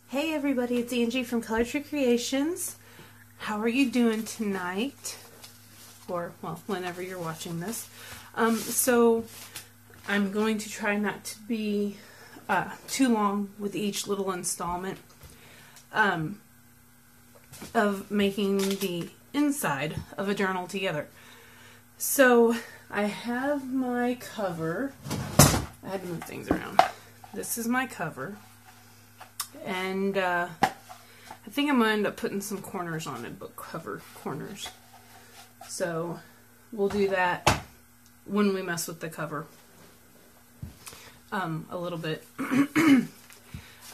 Hey everybody, it's Angie from Color Tree Creations. How are you doing tonight? Or, well, whenever you're watching this. So, I'm going to try not to be too long with each little installment of making the inside of a journal together. So, I have my cover. I had to move things around. This is my cover. And I think I'm going to end up putting some corners on it, book cover corners. So we'll do that when we mess with the cover a little bit.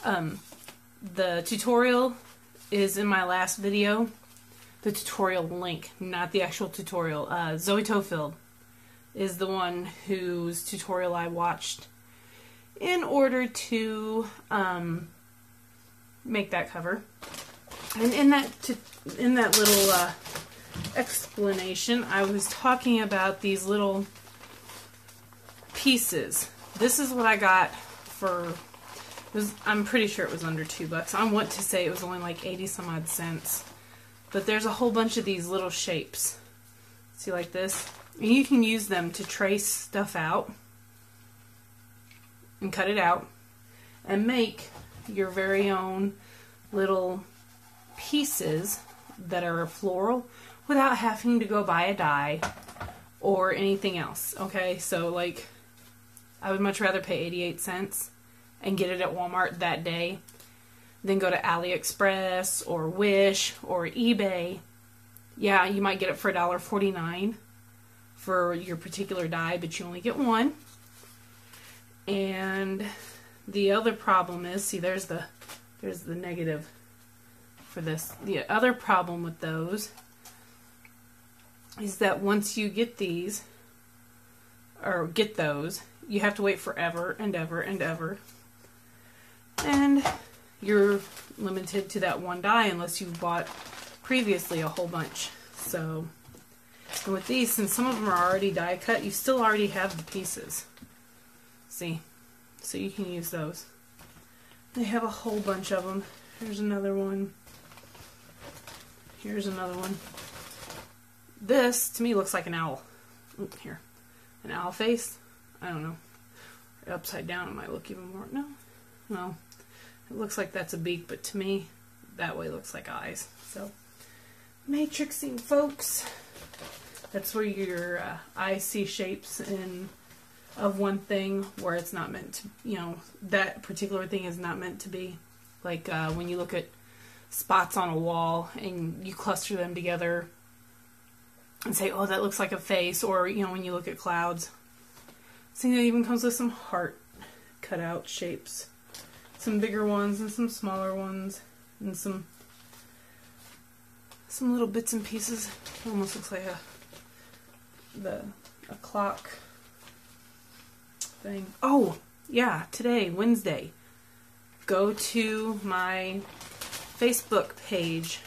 The tutorial is in my last video. The tutorial link, not the actual tutorial. Zoe Tofield is the one whose tutorial I watched in order to make that cover. And in that little explanation, I was talking about these little pieces. This is what I got for, I'm pretty sure it was under $2. I want to say it was only like 80 some odd cents. But there's a whole bunch of these little shapes. See, like this? And you can use them to trace stuff out and cut it out and make your very own little pieces that are floral without having to go buy a die or anything else. Okay, so like I would much rather pay 88 cents and get it at Walmart that day than go to AliExpress or Wish or eBay. Yeah, you might get it for $1.49 for your particular die, but you only get one. And the other problem is, see, there's the negative for this. The other problem with those is that once you get these, or get those, you have to wait forever and ever and ever. And you're limited to that one die unless you bought previously a whole bunch. So, and with these, since some of them are already die cut, you still already have the pieces. See? So you can use those. They have a whole bunch of them. Here's another one. Here's another one. This, to me, looks like an owl. Ooh, here. An owl face? I don't know. Upside down, it might look even more. No. Well, it looks like that's a beak, but to me, that way looks like eyes. So, matrixing, folks. That's where your eyes see shapes of one thing where it's not meant to, that particular thing is not meant to be. Like when you look at spots on a wall and you cluster them together and say, oh, that looks like a face, or, when you look at clouds. See, it even comes with some heart cutout shapes. Some bigger ones and some smaller ones and some little bits and pieces. It almost looks like a clock thing. Oh, yeah, today, Wednesday, go to my Facebook page,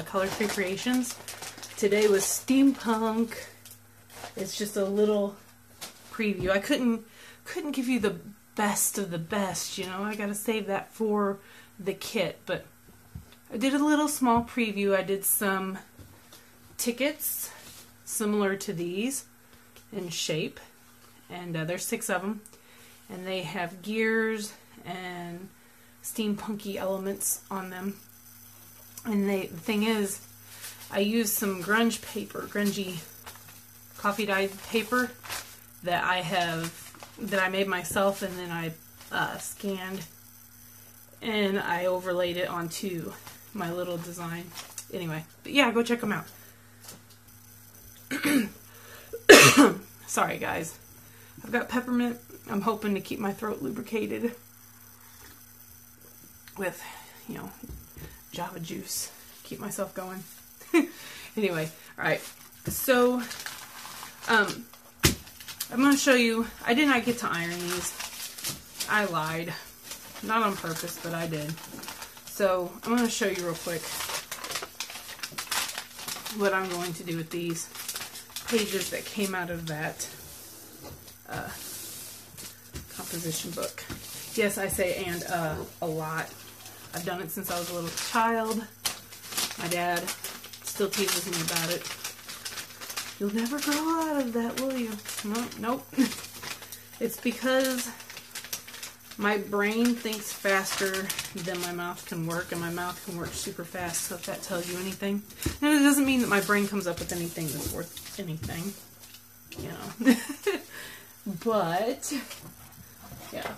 Color Tree Creations. Today was steampunk. It's just a little preview. I couldn't give you the best of the best, I gotta save that for the kit, but I did a little small preview. I did some tickets similar to these in shape. And there's 6 of them, and they have gears and steampunky elements on them. And the thing is, I used some grungy coffee dyed paper that I made myself, and then I scanned and I overlaid it onto my little design. Anyway, but yeah, go check them out. Sorry, guys. I've got peppermint. I'm hoping to keep my throat lubricated with, Java juice. Keep myself going. Anyway, alright. So, I'm going to show you. I did not get to iron these. I lied. Not on purpose, but I did. So, I'm going to show you real quick what I'm going to do with these pages that came out of that composition book. Yes, I say and a lot. I've done it since I was a little child. My dad still teases me about it. You'll never grow out of that, will you? No, nope. It's because my brain thinks faster than my mouth can work, and my mouth can work super fast, so if that tells you anything. And it doesn't mean that my brain comes up with anything that's worth anything, you know. But, yeah.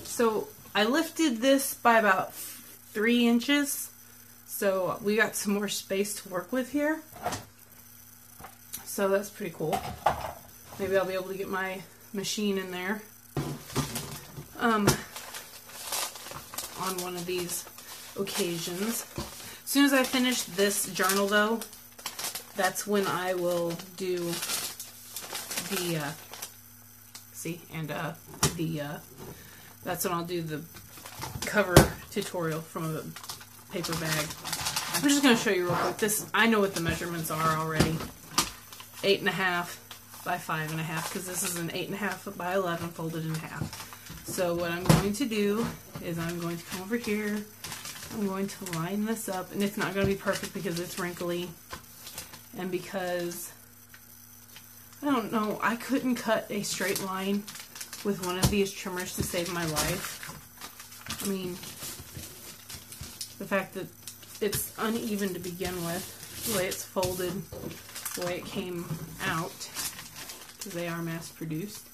So, I lifted this by about 3 inches, so we got some more space to work with here. So that's pretty cool. Maybe I'll be able to get my machine in there on one of these occasions. As soon as I finish this journal, though, that's when I will do the that's when I'll do the cover tutorial from a paper bag. I'm just going to show you real quick. This, I know what the measurements are already. 8.5 by 5.5, because this is an 8.5 by 11 folded in half. So what I'm going to do is I'm going to come over here, I'm going to line this up, and it's not going to be perfect because it's wrinkly, and because, I don't know, I couldn't cut a straight line with one of these trimmers to save my life. I mean, the fact that it's uneven to begin with, the way it's folded, the way it came out, because they are mass produced.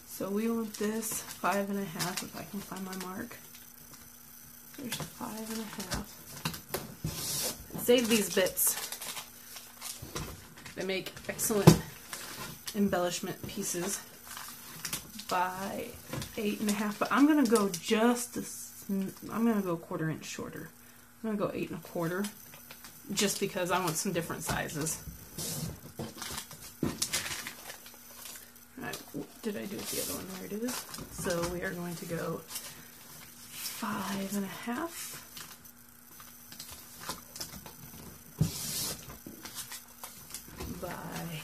So we want this 5.5, if I can find my mark. There's 5.5. Save these bits. They make excellent embellishment pieces. By 8.5, but I'm gonna go I'm gonna go 1/4 inch shorter. I'm gonna go 8 1/4, just because I want some different sizes. Alright, did I do it the other one? There it is. So we are going to go 5.5. By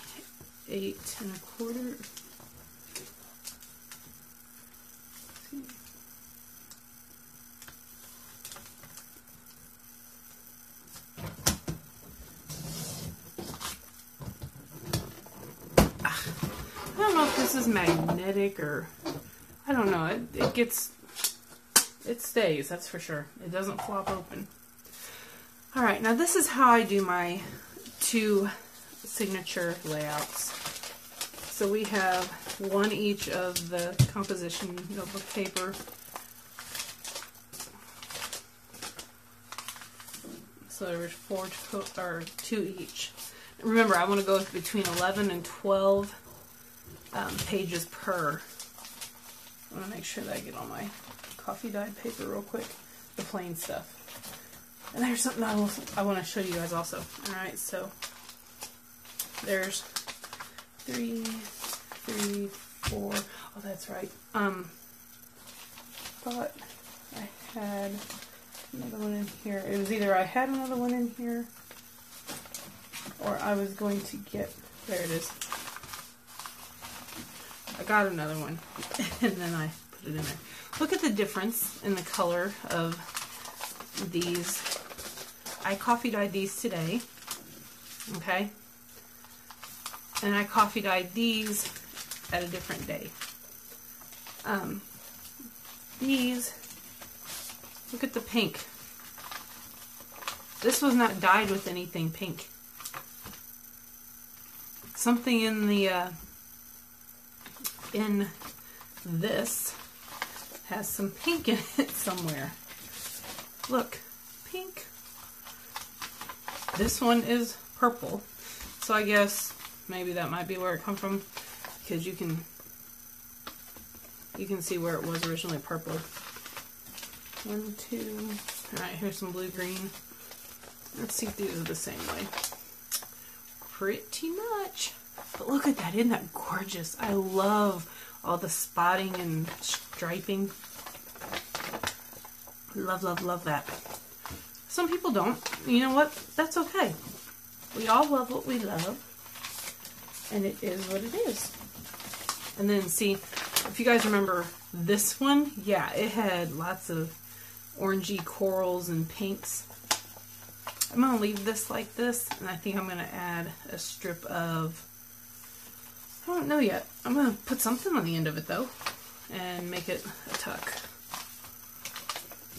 8 1/4. I don't know if this is magnetic or, I don't know, it stays, that's for sure. It doesn't flop open. Alright, now this is how I do my 2 signature layouts. So we have 1 each of the composition notebook paper. So there's 2 each. Remember, I want to go between 11 and 12 pages per. I want to make sure that I get all my coffee dyed paper real quick, the plain stuff. And there's something I want to show you guys also. Alright, so there's 3, 4. Oh, that's right. Thought I had another one in here. It was either I had another one in here, or I was going to get, there it is. I got another one, and then I put it in there. Look at the difference in the color of these. I coffee dyed these today, okay? And I coffee dyed these at a different day. These, look at the pink. This was not dyed with anything pink. Something in the in this has some pink in it somewhere. Look, pink. This one is purple, so I guess maybe that might be where it comes from, because you can see where it was originally purple. 1, 2. All right, here's some blue green. Let's see if these are the same way. Pretty much. But look at that, isn't that gorgeous? I love all the spotting and striping. Love, love, love that. Some people don't. You know what? That's okay. We all love what we love. And it is what it is. And then see, if you guys remember this one, yeah, it had lots of orangey corals and pinks. I'm going to leave this like this, and I think I'm going to add a strip of, I don't know yet. I'm going to put something on the end of it though, and make it a tuck.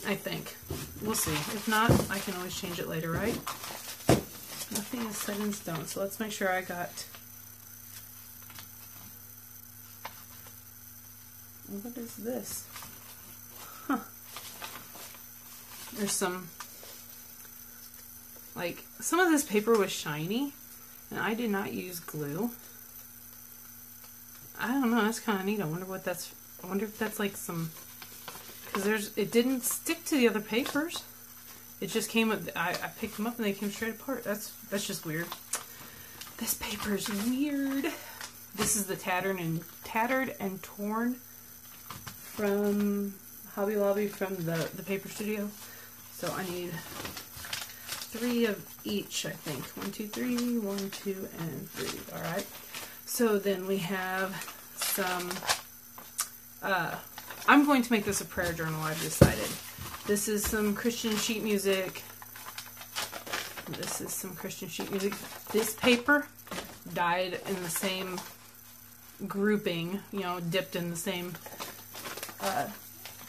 I think. We'll see. If not, I can always change it later, right? Nothing is set in stone, so let's make sure I got... What is this? Huh. There's some... Like, some of this paper was shiny, and I did not use glue. I don't know, that's kind of neat. I wonder what that's... I wonder if that's like some... Because it didn't stick to the other papers. It just came up, I picked them up and they came straight apart. That's just weird. This paper's weird. This is the tattered and torn from Hobby Lobby from the paper studio. So I need 3 of each, I think. 1, 2, 3, 1, 2, and 3. Alright. So then we have some, I'm going to make this a prayer journal, I've decided. This is some Christian sheet music. This is some Christian sheet music. This paper dyed in the same grouping, you know, dipped in the same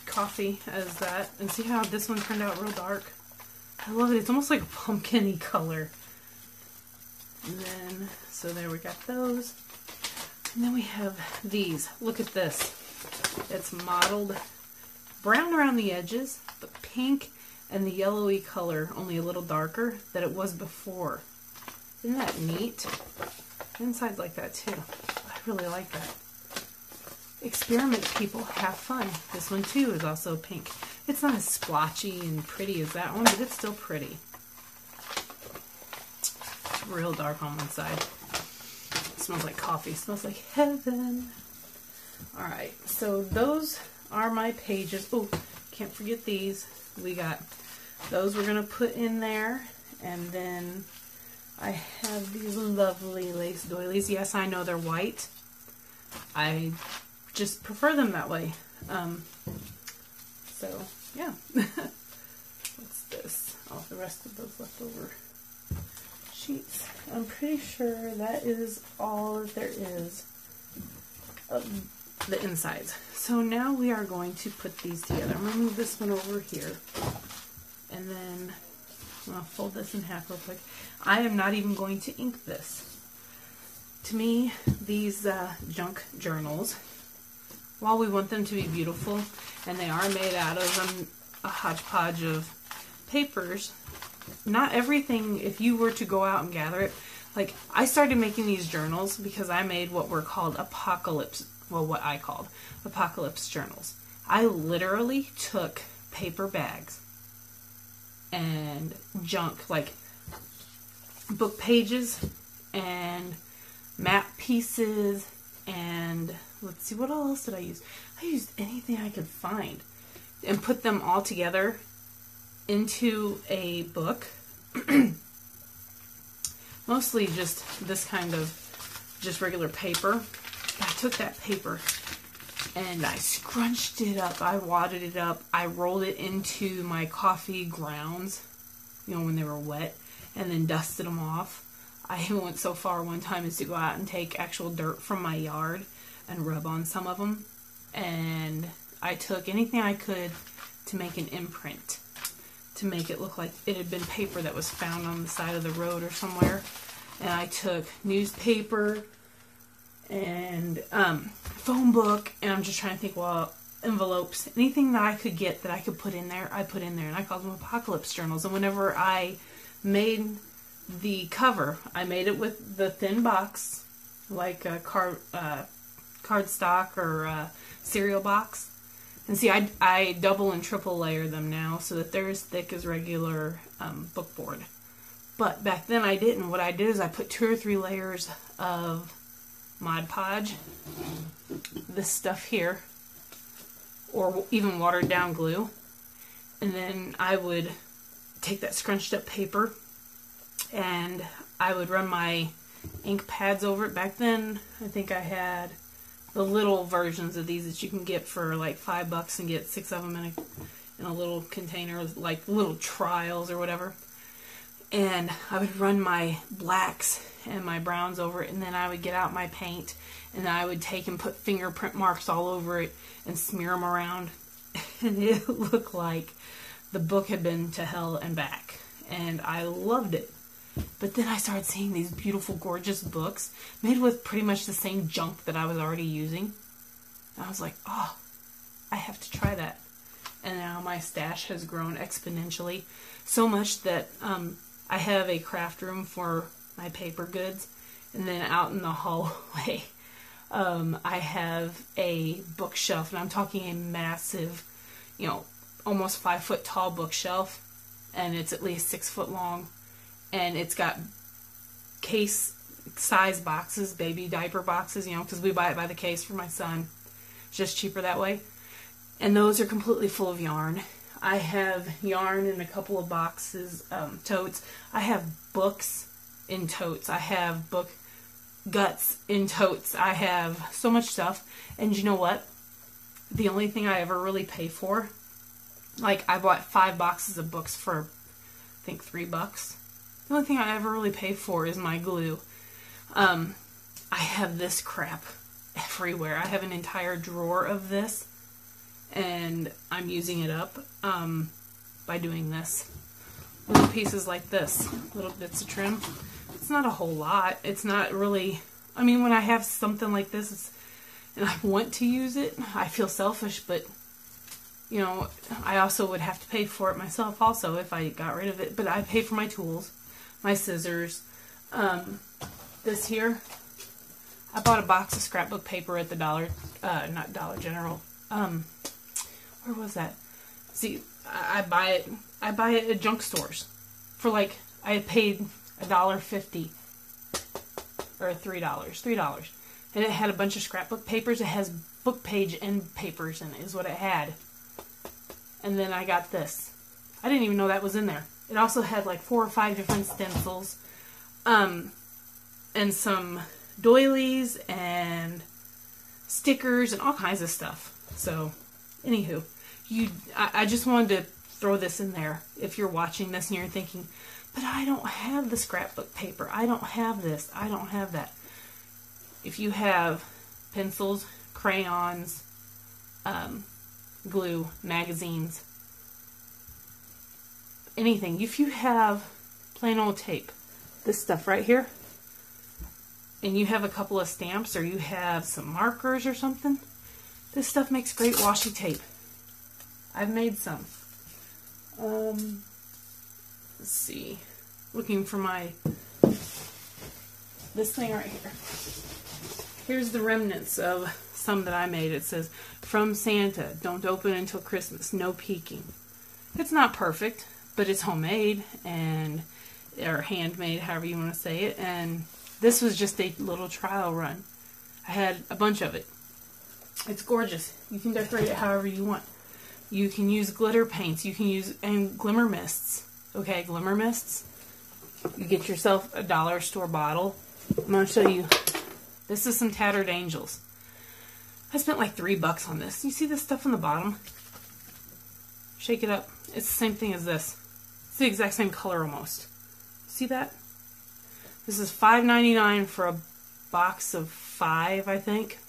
coffee as that. And see how this one turned out real dark? I love it. It's almost like a pumpkin-y color. And then, so there we got those. And then we have these. Look at this. It's mottled brown around the edges, but pink and the yellowy color, only a little darker than it was before. Isn't that neat? Inside's like that too. I really like that. Experiment, people. Have fun. This one too is also pink. It's not as splotchy and pretty as that one, but it's still pretty. It's real dark on one side. It smells like coffee. It smells like heaven. Alright, so those are my pages. Oh, can't forget these. We got those we're going to put in there. And then I have these lovely lace doilies. Yes, I know they're white. I just prefer them that way. So, yeah. What's this? Oh, the rest of those leftover sheets. I'm pretty sure that is all that there is of the insides. So now we are going to put these together. I'm going to move this one over here. And then I'm going to fold this in half real quick. I am not even going to ink this. To me, these junk journals, while we want them to be beautiful, and they are made out of a hodgepodge of papers, not everything, if you were to go out and gather it, like I started making these journals because I made what were called what I called apocalypse journals. I literally took paper bags and junk, like book pages and map pieces, and let's see, what else did I use? I used anything I could find and put them all together into a book. Mostly just this kind of just regular paper. I took that paper and I scrunched it up. I wadded it up. I rolled it into my coffee grounds, you know, when they were wet, and then dusted them off. I even went so far one time as to go out and take actual dirt from my yard and rub on some of them. And I took anything I could to make an imprint, to make it look like it had been paper that was found on the side of the road or somewhere. And I took newspaper and phone book, and I'm just trying to think, well, envelopes, anything that I could get that I could put in there, I put in there, and I called them apocalypse journals. And whenever I made the cover, I made it with the thin box, like a cardstock or cereal box. And see, I double and triple layer them now so that they're as thick as regular book board. But back then I didn't. What I did is I put 2 or 3 layers of Mod Podge, this stuff here, or even watered down glue, and then I would take that scrunched up paper and I would run my ink pads over it. Back then I think I had the little versions of these that you can get for like $5 and get 6 of them in a little container, like little trials or whatever. And I would run my blacks and my browns over it, and then I would get out my paint, and I would take and put fingerprint marks all over it and smear them around. And it looked like the book had been to hell and back. And I loved it. But then I started seeing these beautiful, gorgeous books made with pretty much the same junk that I was already using. And I was like, oh, I have to try that. And now my stash has grown exponentially. So much that I have a craft room for my paper goods. And then out in the hallway, I have a bookshelf. And I'm talking a massive, almost 5 foot tall bookshelf. And it's at least 6 foot long. And it's got case size boxes, baby diaper boxes, because we buy it by the case for my son. It's just cheaper that way. And those are completely full of yarn. I have yarn in a couple of boxes, totes. I have books in totes. I have book guts in totes. I have so much stuff. And you know what? The only thing I ever really pay for, like I bought 5 boxes of books for, I think, $3. The only thing I ever really pay for is my glue. I have this crap everywhere. I have an entire drawer of this, and I'm using it up by doing this. Little pieces like this, little bits of trim. It's not a whole lot. It's not really, when I have something like this, and I want to use it, I feel selfish, but I also would have to pay for it myself also if I got rid of it. But I pay for my tools. My scissors. This here, I bought a box of scrapbook paper at the not Dollar General. Where was that? See, I buy it at junk stores for I paid $1.50 or $3, and it had a bunch of scrapbook papers. It has book page end papers in it, is what it had. And then I got this. I didn't even know that was in there. It also had 4 or 5 different stencils, and some doilies and stickers and all kinds of stuff. So, anywho, I just wanted to throw this in there. If you're watching this and you're thinking, but I don't have the scrapbook paper. I don't have this. I don't have that. If you have pencils, crayons, glue, magazines, anything. If you have plain old tape, this stuff right here, and you have a couple of stamps or you have some markers or something, this stuff makes great washi tape. I've made some. Let's see. Looking for this thing right here. Here's the remnants of some that I made. It says, "From Santa, don't open until Christmas, no peeking." It's not perfect, but it's homemade or handmade, however you want to say it. And this was just a little trial run. I had a bunch of it. It's gorgeous. You can decorate it however you want. You can use glitter paints. You can use glimmer mists. Okay, glimmer mists. You get yourself a dollar store bottle. I'm going to show you. This is some Tattered Angels. I spent $3 on this. You see this stuff on the bottom? Shake it up. It's the same thing as this. It's the exact same color almost. See that? This is $5.99 for a box of 5, I think.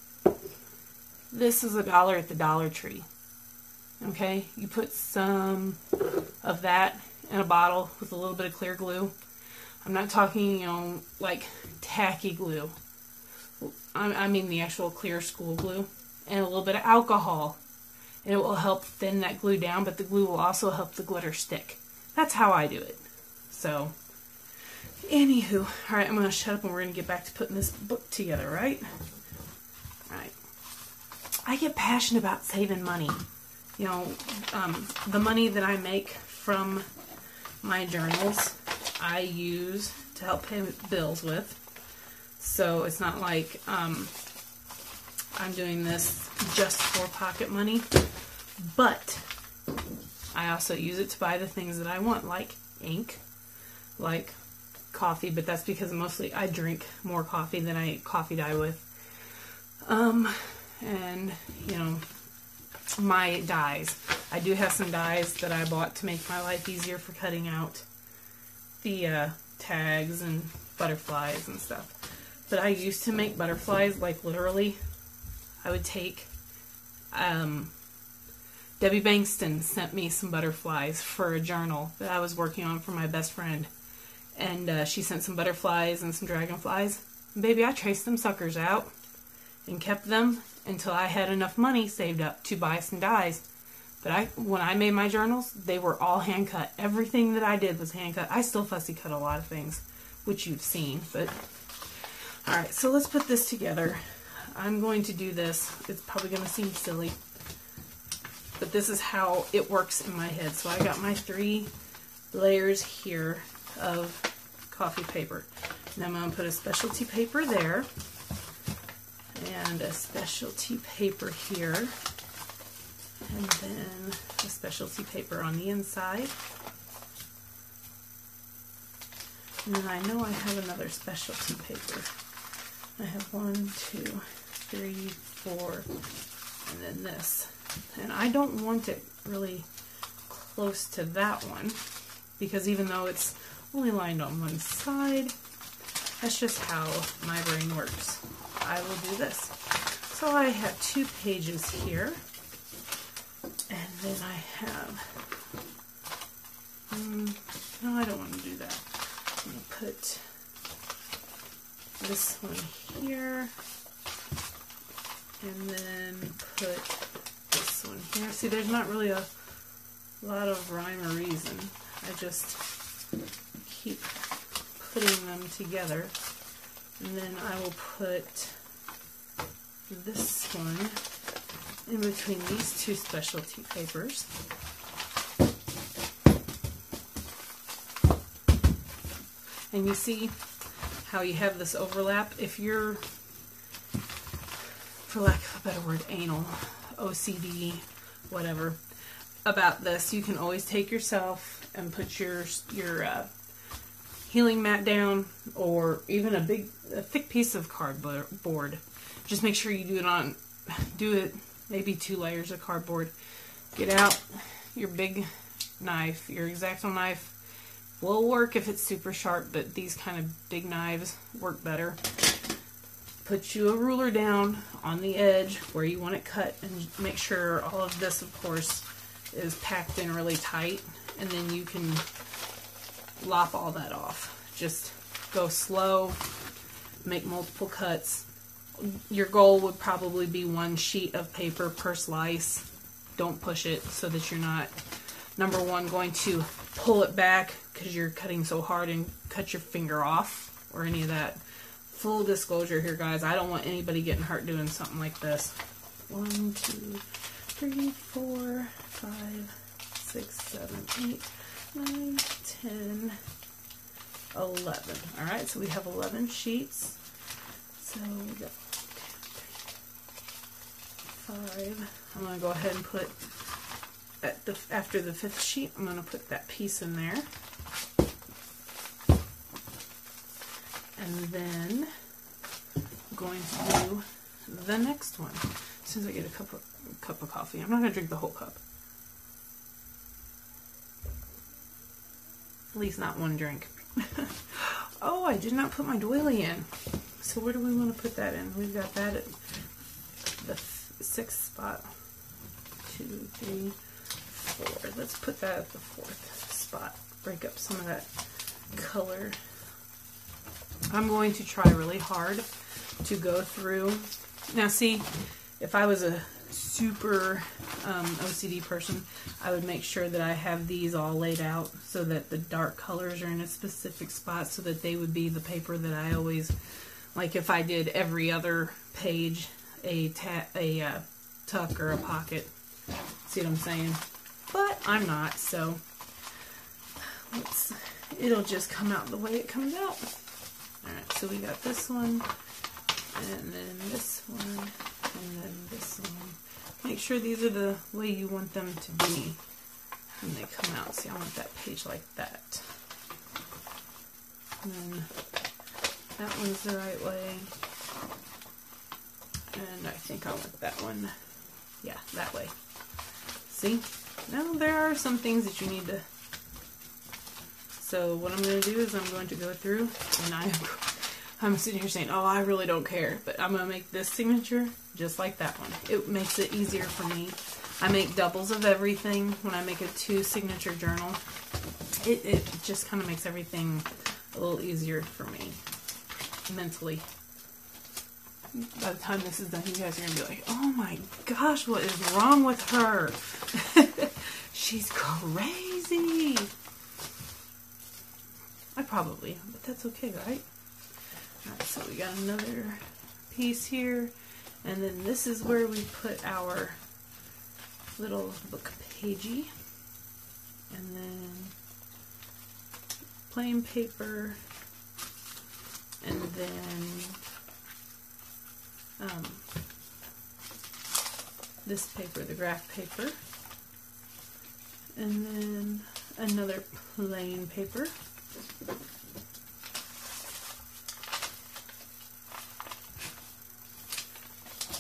This is $1 at the Dollar Tree. Okay? You put some of that in a bottle with a little bit of clear glue. I'm not talking, tacky glue. I mean the actual clear school glue. And a little bit of alcohol. And it will help thin that glue down, but the glue will also help the glitter stick. That's how I do it. So, anywho, alright, I'm going to shut up and we're going to get back to putting this book together, right? Alright. I get passionate about saving money. The money that I make from my journals, I use to help pay bills with. So it's not like I'm doing this just for pocket money, but I also use it to buy the things that I want, like ink, like coffee, but that's because mostly I drink more coffee than I eat coffee dye with. And, my dyes. I do have some dies that I bought to make my life easier for cutting out the tags and butterflies and stuff. But I used to make butterflies, like literally. I would take, Debbie Bankston sent me some butterflies for a journal that I was working on for my best friend. And she sent some butterflies and some dragonflies. And baby, I traced them suckers out and kept them until I had enough money saved up to buy some dies. But when I made my journals, they were all hand cut. Everything that I did was hand cut. I still fussy cut a lot of things, which you've seen. But alright, so let's put this together. I'm going to do this. It's probably going to seem silly, but this is how it works in my head. So I got my 3 layers here of coffee paper. And I'm going to put a specialty paper there, and a specialty paper here, and then a specialty paper on the inside. And then I know I have another specialty paper. I have 1, 2, 3, 4, and then this. And I don't want it really close to that one, because even though it's only lined on one side, that's just how my brain works. I will do this. So I have 2 pages here, and then I have, no, I don't want to do that. I'm going to put this one here, and then put this one here. See, there's not really a lot of rhyme or reason. I just keep putting them together, and then I will put this one in between these 2 specialty papers. And you see how you have this overlap? If you're, for lack of a better word, anal, OCD, whatever, about this, you can always take yourself and put your healing mat down, or even a thick piece of cardboard. Just make sure you do it maybe 2 layers of cardboard. Get out your big knife, your X-Acto knife. Will work if it's super sharp, but these kind of big knives work better. Put you a ruler down on the edge where you want it cut, and make sure all of this, of course, is packed in really tight, and then you can lop all that off. Just go slow, make multiple cuts. Your goal would probably be 1 sheet of paper per slice. Don't push it so that you're not, number 1, going to pull it back because you're cutting so hard and cut your finger off or any of that. Full disclosure here, guys, I don't want anybody getting hurt doing something like this. 1, 2, 3, 4, 5, 6, 7, 8, 9, 10, 11. Alright, so we have 11 sheets. So we got 5. I'm going to go ahead and put, after the 5th sheet, I'm going to put that piece in there. And then I'm going to do the next one. As soon as I get a cup of coffee. I'm not going to drink the whole cup. At least not 1 drink. Oh, I did not put my doily in. So where do we want to put that in? We've got that at the 6th spot. 2, 3, 4. Let's put that at the 4th spot. Break up some of that color. I'm going to try really hard to go through. Now see, if I was a super OCD person, I would make sure that I have these all laid out so that the dark colors are in a specific spot, so that they would be the paper that I always, like if I did every other page a tuck or a pocket. See what I'm saying? But I'm not, so it'll just come out the way it comes out. Alright, so we got this one, and then this one, and then this one. Make sure these are the way you want them to be when they come out. See, I want that page like that. And then that one's the right way. And I think I want that one, yeah, that way. See? Now there are some things that you need to. So what I'm going to do is I'm going to go through, and I'm sitting here saying, oh, I really don't care, but I'm going to make this signature just like that one. It makes it easier for me. I make doubles of everything when I make a 2 signature journal. It just kind of makes everything a little easier for me mentally. By the time this is done, you guys are going to be like, oh my gosh, what is wrong with her? She's crazy. I probably am, but that's okay, right? Alright, so we got another piece here, and then this is where we put our little book pagey, and then plain paper, and then this paper, the graph paper, and then another plain paper,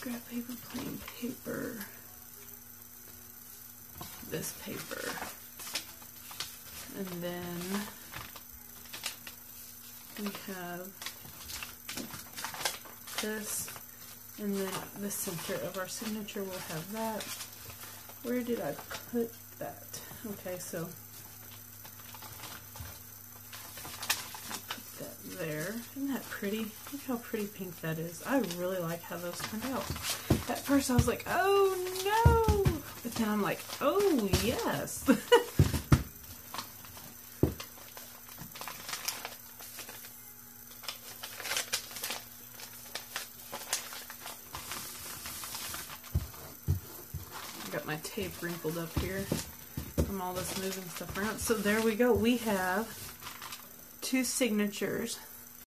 graph paper, plain paper, this paper, and then we have this, and then the center of our signature will have that. Where did I put that? Okay, so put that there. Isn't that pretty? Look how pretty pink that is. I really like how those turned out. At first I was like, oh no! But then I'm like, oh yes! Got my tape wrinkled up here from all this moving stuff around. So there we go. We have 2 signatures